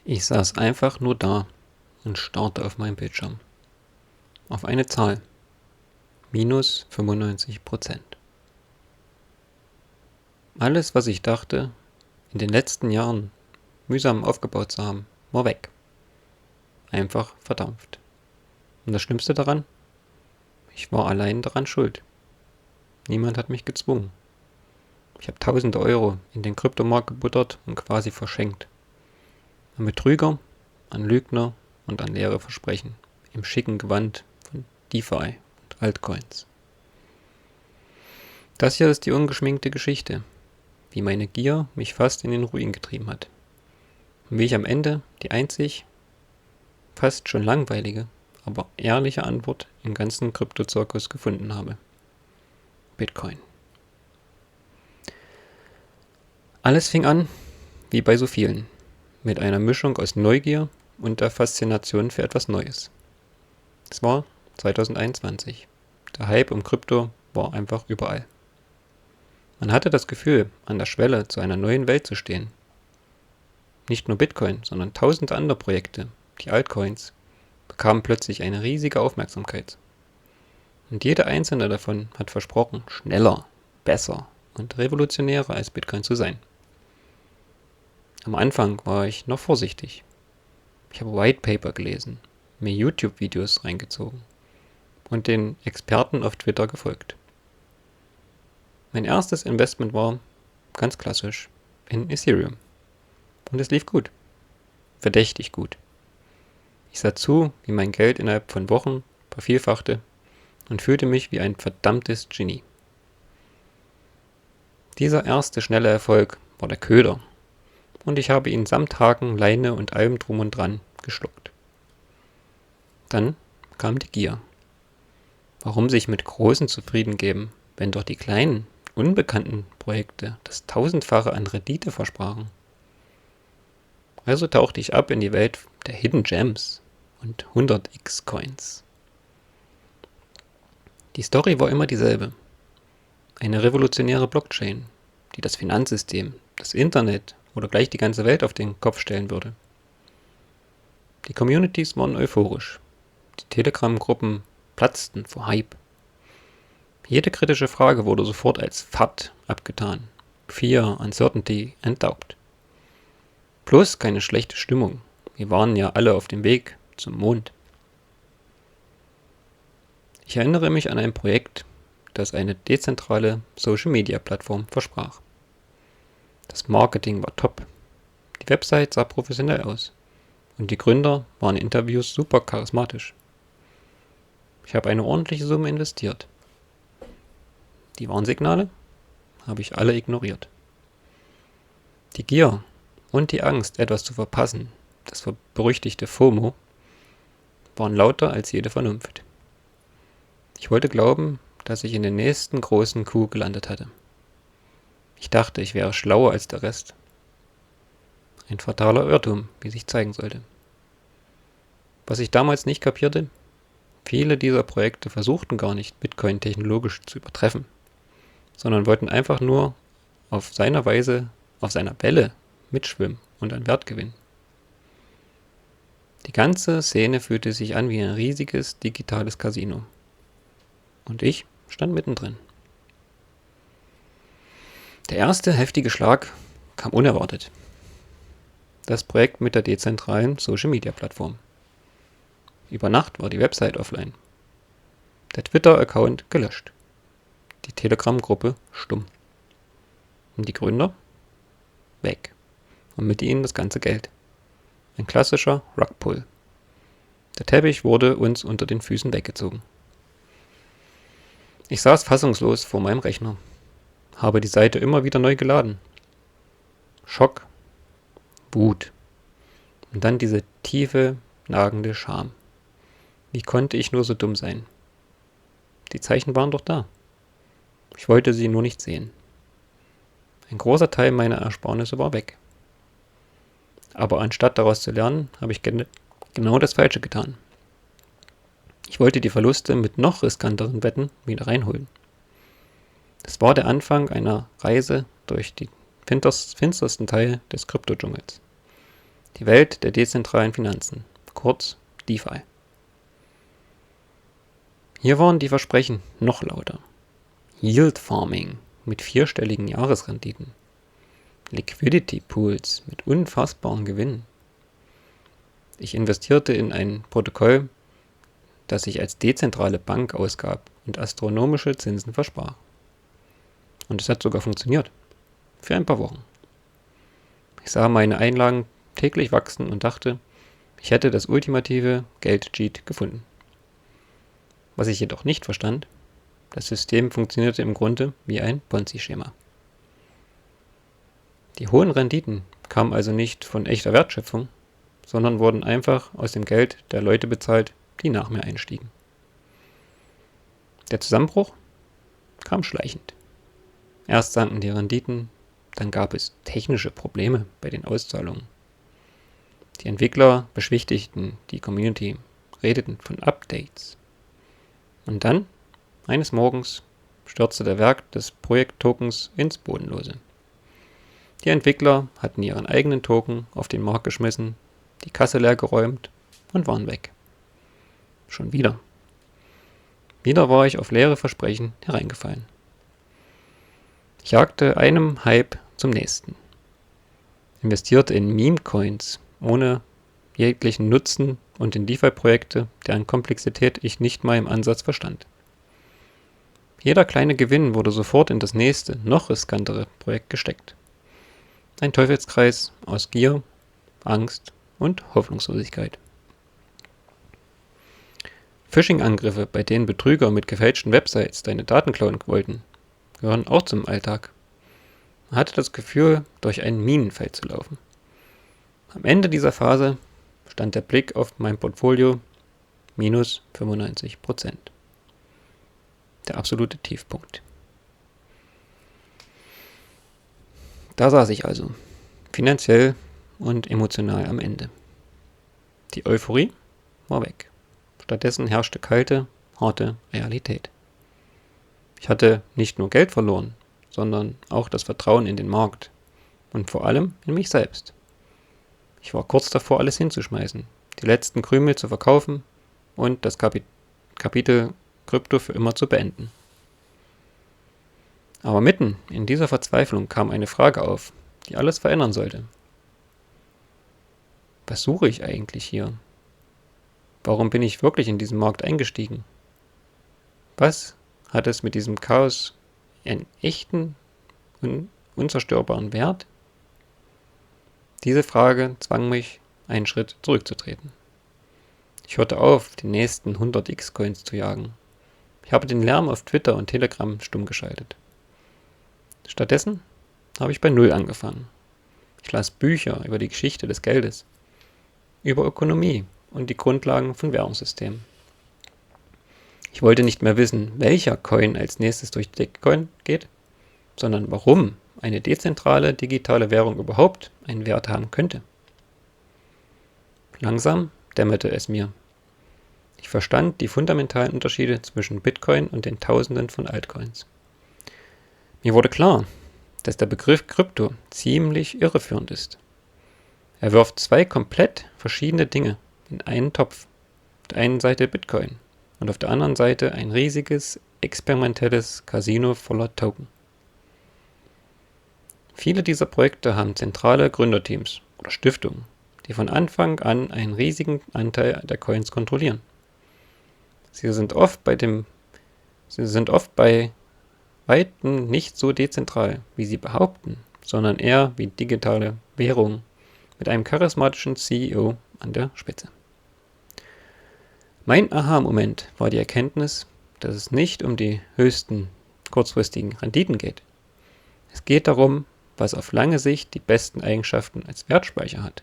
Ich saß einfach nur da und starrte auf meinen Bildschirm. Auf eine Zahl. Minus 95%. Alles, was ich dachte, in den letzten Jahren mühsam aufgebaut zu haben, war weg. Einfach verdampft. Und das Schlimmste daran? Ich war allein daran schuld. Niemand hat mich gezwungen. Ich habe tausende Euro in den Kryptomarkt gebuttert und quasi verschenkt. An Betrüger, an Lügner und an leere Versprechen. Im schicken Gewand von DeFi und Altcoins. Das hier ist die ungeschminkte Geschichte, wie meine Gier mich fast in den Ruin getrieben hat. Und wie ich am Ende die einzig, fast schon langweilige, aber ehrliche Antwort im ganzen Kryptozirkus gefunden habe. Bitcoin. Alles fing an, wie bei so vielen, mit einer Mischung aus Neugier und der Faszination für etwas Neues. Es war 2021. Der Hype um Krypto war einfach überall. Man hatte das Gefühl, an der Schwelle zu einer neuen Welt zu stehen. Nicht nur Bitcoin, sondern tausende andere Projekte, die Altcoins, bekamen plötzlich eine riesige Aufmerksamkeit. Und jede einzelne davon hat versprochen, schneller, besser und revolutionärer als Bitcoin zu sein. Am Anfang war ich noch vorsichtig. Ich habe White Paper gelesen, mir YouTube-Videos reingezogen und den Experten auf Twitter gefolgt. Mein erstes Investment war, ganz klassisch, in Ethereum. Und es lief gut. Verdächtig gut. Ich sah zu, wie mein Geld innerhalb von Wochen vervielfachte und fühlte mich wie ein verdammtes Genie. Dieser erste schnelle Erfolg war der Köder und ich habe ihn samt Haken, Leine und allem drum und dran geschluckt. Dann kam die Gier. Warum sich mit Großen zufrieden geben, wenn doch die kleinen, unbekannten Projekte das Tausendfache an Rendite versprachen? Also tauchte ich ab in die Welt der Hidden Gems und 100x Coins. Die Story war immer dieselbe. Eine revolutionäre Blockchain, die das Finanzsystem, das Internet oder gleich die ganze Welt auf den Kopf stellen würde. Die Communities waren euphorisch. Die Telegram-Gruppen platzten vor Hype. Jede kritische Frage wurde sofort als Fakt abgetan. Fear, Uncertainty entdaubt. Bloß keine schlechte Stimmung. Wir waren ja alle auf dem Weg zum Mond. Ich erinnere mich an ein Projekt, das eine dezentrale Social-Media-Plattform versprach. Das Marketing war top. Die Website sah professionell aus. Und die Gründer waren in Interviews super charismatisch. Ich habe eine ordentliche Summe investiert. Die Warnsignale habe ich alle ignoriert. Die Gier und die Angst, etwas zu verpassen, das berüchtigte FOMO, waren lauter als jede Vernunft. Ich wollte glauben, dass ich in den nächsten großen Coup gelandet hatte. Ich dachte, ich wäre schlauer als der Rest. Ein fataler Irrtum, wie sich zeigen sollte. Was ich damals nicht kapierte, viele dieser Projekte versuchten gar nicht, Bitcoin technologisch zu übertreffen, sondern wollten einfach nur auf seiner Weise, auf seiner Welle mitschwimmen und an Wert gewinnen. Die ganze Szene fühlte sich an wie ein riesiges digitales Casino. Und ich stand mittendrin. Der erste heftige Schlag kam unerwartet. Das Projekt mit der dezentralen Social-Media-Plattform. Über Nacht war die Website offline. Der Twitter-Account gelöscht. Die Telegram-Gruppe stumm. Und die Gründer? Weg. Und mit ihnen das ganze Geld. Ein klassischer Rugpull. Der Teppich wurde uns unter den Füßen weggezogen. Ich saß fassungslos vor meinem Rechner. Habe die Seite immer wieder neu geladen. Schock. Wut. Und dann diese tiefe, nagende Scham. Wie konnte ich nur so dumm sein? Die Zeichen waren doch da. Ich wollte sie nur nicht sehen. Ein großer Teil meiner Ersparnisse war weg. Aber anstatt daraus zu lernen, habe ich genau das Falsche getan. Ich wollte die Verluste mit noch riskanteren Wetten wieder reinholen. Es war der Anfang einer Reise durch den finstersten Teil des Kryptodschungels. Die Welt der dezentralen Finanzen, kurz DeFi. Hier waren die Versprechen noch lauter. Yield Farming mit 4-stelligen Jahresrenditen. Liquidity Pools mit unfassbaren Gewinnen. Ich investierte in ein Protokoll, das sich als dezentrale Bank ausgab und astronomische Zinsen versprach. Und es hat sogar funktioniert. Für ein paar Wochen. Ich sah meine Einlagen täglich wachsen und dachte, ich hätte das ultimative Geld-Cheat gefunden. Was ich jedoch nicht verstand, das System funktionierte im Grunde wie ein Ponzi-Schema. Die hohen Renditen kamen also nicht von echter Wertschöpfung, sondern wurden einfach aus dem Geld der Leute bezahlt, die nach mir einstiegen. Der Zusammenbruch kam schleichend. Erst sanken die Renditen, dann gab es technische Probleme bei den Auszahlungen. Die Entwickler beschwichtigten die Community, redeten von Updates. Und dann, eines Morgens, stürzte der Wert des Projekt-Tokens ins Bodenlose. Die Entwickler hatten ihren eigenen Token auf den Markt geschmissen, die Kasse leer geräumt und waren weg. Schon wieder. Wieder war ich auf leere Versprechen hereingefallen. Ich jagte einem Hype zum nächsten. Investierte in Meme-Coins ohne jeglichen Nutzen und in DeFi-Projekte, deren Komplexität ich nicht mal im Ansatz verstand. Jeder kleine Gewinn wurde sofort in das nächste, noch riskantere Projekt gesteckt. Ein Teufelskreis aus Gier, Angst und Hoffnungslosigkeit. Phishing-Angriffe, bei denen Betrüger mit gefälschten Websites deine Daten klauen wollten, gehören auch zum Alltag. Man hatte das Gefühl, durch ein Minenfeld zu laufen. Am Ende dieser Phase stand der Blick auf mein Portfolio minus 95%. Der absolute Tiefpunkt. Da saß ich also, finanziell und emotional am Ende. Die Euphorie war weg. Stattdessen herrschte kalte, harte Realität. Ich hatte nicht nur Geld verloren, sondern auch das Vertrauen in den Markt und vor allem in mich selbst. Ich war kurz davor, alles hinzuschmeißen, die letzten Krümel zu verkaufen und das Kapitel Krypto für immer zu beenden. Aber mitten in dieser Verzweiflung kam eine Frage auf, die alles verändern sollte. Was suche ich eigentlich hier? Warum bin ich wirklich in diesen Markt eingestiegen? Was hat es mit diesem Chaos einen echten und unzerstörbaren Wert? Diese Frage zwang mich, einen Schritt zurückzutreten. Ich hörte auf, die nächsten 100 X-Coins zu jagen. Ich habe den Lärm auf Twitter und Telegram stumm geschaltet. Stattdessen habe ich bei Null angefangen. Ich las Bücher über die Geschichte des Geldes, über Ökonomie und die Grundlagen von Währungssystemen. Ich wollte nicht mehr wissen, welcher Coin als nächstes durch Bitcoin geht, sondern warum eine dezentrale digitale Währung überhaupt einen Wert haben könnte. Langsam dämmerte es mir. Ich verstand die fundamentalen Unterschiede zwischen Bitcoin und den Tausenden von Altcoins. Mir wurde klar, dass der Begriff Krypto ziemlich irreführend ist. Er wirft zwei komplett verschiedene Dinge in einen Topf. Auf der einen Seite Bitcoin und auf der anderen Seite ein riesiges, experimentelles Casino voller Token. Viele dieser Projekte haben zentrale Gründerteams oder Stiftungen, die von Anfang an einen riesigen Anteil der Coins kontrollieren. Sie sind oft bei Weitem nicht so dezentral, wie sie behaupten, sondern eher wie digitale Währungen mit einem charismatischen CEO an der Spitze. Mein Aha-Moment war die Erkenntnis, dass es nicht um die höchsten kurzfristigen Renditen geht. Es geht darum, was auf lange Sicht die besten Eigenschaften als Wertspeicher hat.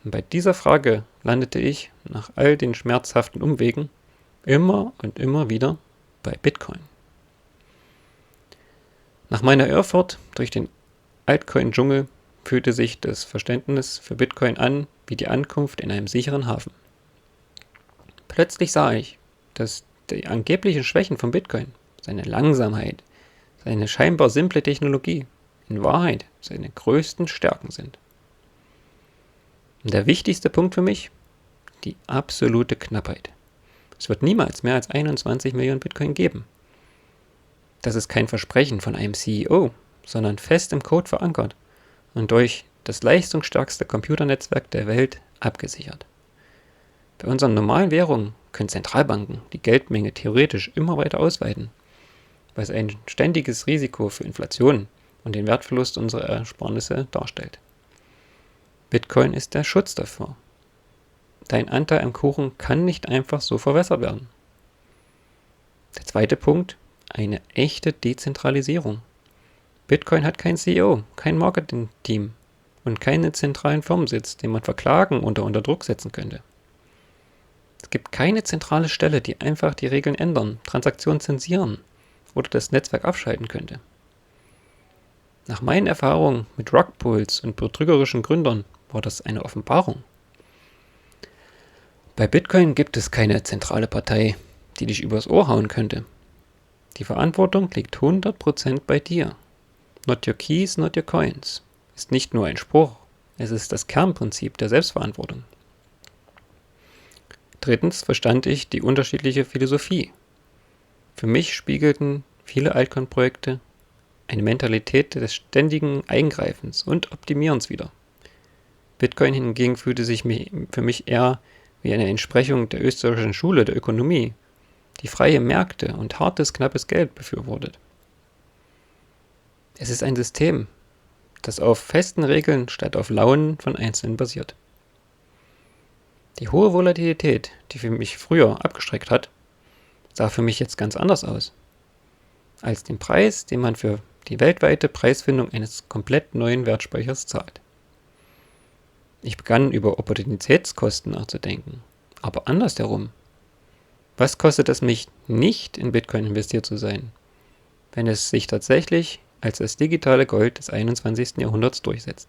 Und bei dieser Frage landete ich, nach all den schmerzhaften Umwegen, immer und immer wieder bei Bitcoin. Nach meiner Irrfahrt durch den Altcoin-Dschungel fühlte sich das Verständnis für Bitcoin an wie die Ankunft in einem sicheren Hafen. Plötzlich sah ich, dass die angeblichen Schwächen von Bitcoin, seine Langsamkeit, seine scheinbar simple Technologie, in Wahrheit seine größten Stärken sind. Und der wichtigste Punkt für mich, die absolute Knappheit. Es wird niemals mehr als 21 Millionen Bitcoin geben. Das ist kein Versprechen von einem CEO, sondern fest im Code verankert und durch das leistungsstärkste Computernetzwerk der Welt abgesichert. Bei unseren normalen Währungen können Zentralbanken die Geldmenge theoretisch immer weiter ausweiten, was ein ständiges Risiko für Inflation und den Wertverlust unserer Ersparnisse darstellt. Bitcoin ist der Schutz davor. Dein Anteil am Kuchen kann nicht einfach so verwässert werden. Der zweite Punkt, eine echte Dezentralisierung. Bitcoin hat kein CEO, kein Marketing-Team und keinen zentralen Firmensitz, den man verklagen oder unter Druck setzen könnte. Es gibt keine zentrale Stelle, die einfach die Regeln ändern, Transaktionen zensieren oder das Netzwerk abschalten könnte. Nach meinen Erfahrungen mit Rugpulls und betrügerischen Gründern war das eine Offenbarung. Bei Bitcoin gibt es keine zentrale Partei, die dich übers Ohr hauen könnte. Die Verantwortung liegt 100% bei dir. Not your keys, not your coins ist nicht nur ein Spruch, es ist das Kernprinzip der Selbstverantwortung. Drittens verstand ich die unterschiedliche Philosophie. Für mich spiegelten viele Altcoin-Projekte eine Mentalität des ständigen Eingreifens und Optimierens wider. Bitcoin hingegen fühlte sich für mich eher wie eine Entsprechung der österreichischen Schule der Ökonomie, die freie Märkte und hartes, knappes Geld befürwortet. Es ist ein System, das auf festen Regeln statt auf Launen von Einzelnen basiert. Die hohe Volatilität, die für mich früher abgeschreckt hat, sah für mich jetzt ganz anders aus. Als den Preis, den man für die weltweite Preisfindung eines komplett neuen Wertspeichers zahlt. Ich begann über Opportunitätskosten nachzudenken, aber andersherum. Was kostet es mich, nicht in Bitcoin investiert zu sein, wenn es sich tatsächlich als das digitale Gold des 21. Jahrhunderts durchsetzt?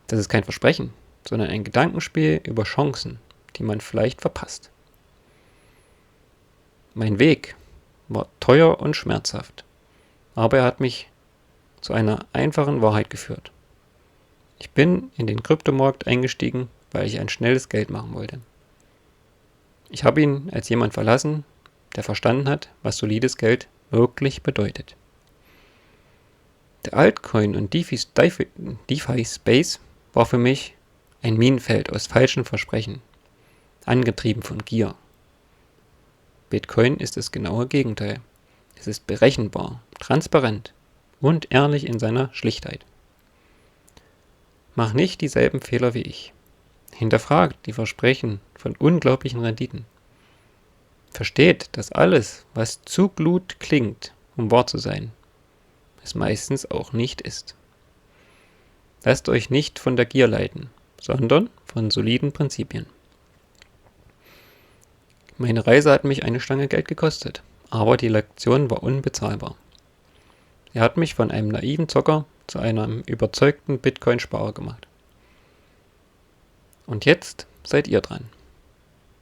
Das ist kein Versprechen, sondern ein Gedankenspiel über Chancen, die man vielleicht verpasst. Mein Weg war teuer und schmerzhaft, aber er hat mich zu einer einfachen Wahrheit geführt. Ich bin in den Kryptomarkt eingestiegen, weil ich ein schnelles Geld machen wollte. Ich habe ihn als jemand verlassen, der verstanden hat, was solides Geld wirklich bedeutet. Der Altcoin- und DeFi-Space war für mich ein Minenfeld aus falschen Versprechen, angetrieben von Gier. Bitcoin ist das genaue Gegenteil. Es ist berechenbar, transparent und ehrlich in seiner Schlichtheit. Mach nicht dieselben Fehler wie ich. Hinterfragt die Versprechen von unglaublichen Renditen. Versteht, dass alles, was zu gut klingt, um wahr zu sein, es meistens auch nicht ist. Lasst euch nicht von der Gier leiten, sondern von soliden Prinzipien. Meine Reise hat mich eine Stange Geld gekostet, aber die Lektion war unbezahlbar. Er hat mich von einem naiven Zocker zu einem überzeugten Bitcoin-Sparer gemacht. Und jetzt seid ihr dran.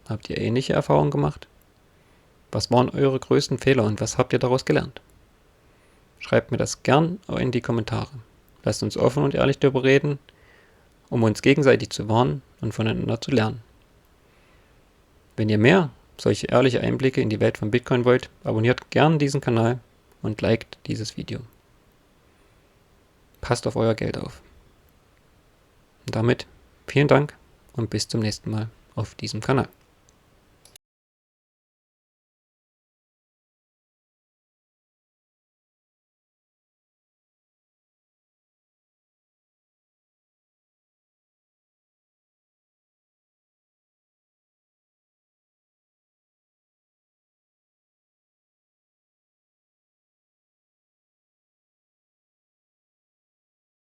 Habt ihr ähnliche Erfahrungen gemacht? Was waren eure größten Fehler und was habt ihr daraus gelernt? Schreibt mir das gern in die Kommentare. Lasst uns offen und ehrlich darüber reden, um uns gegenseitig zu warnen und voneinander zu lernen. Wenn ihr mehr solche ehrliche Einblicke in die Welt von Bitcoin wollt, abonniert gern diesen Kanal und liked dieses Video. Passt auf euer Geld auf. Und damit vielen Dank und bis zum nächsten Mal auf diesem Kanal.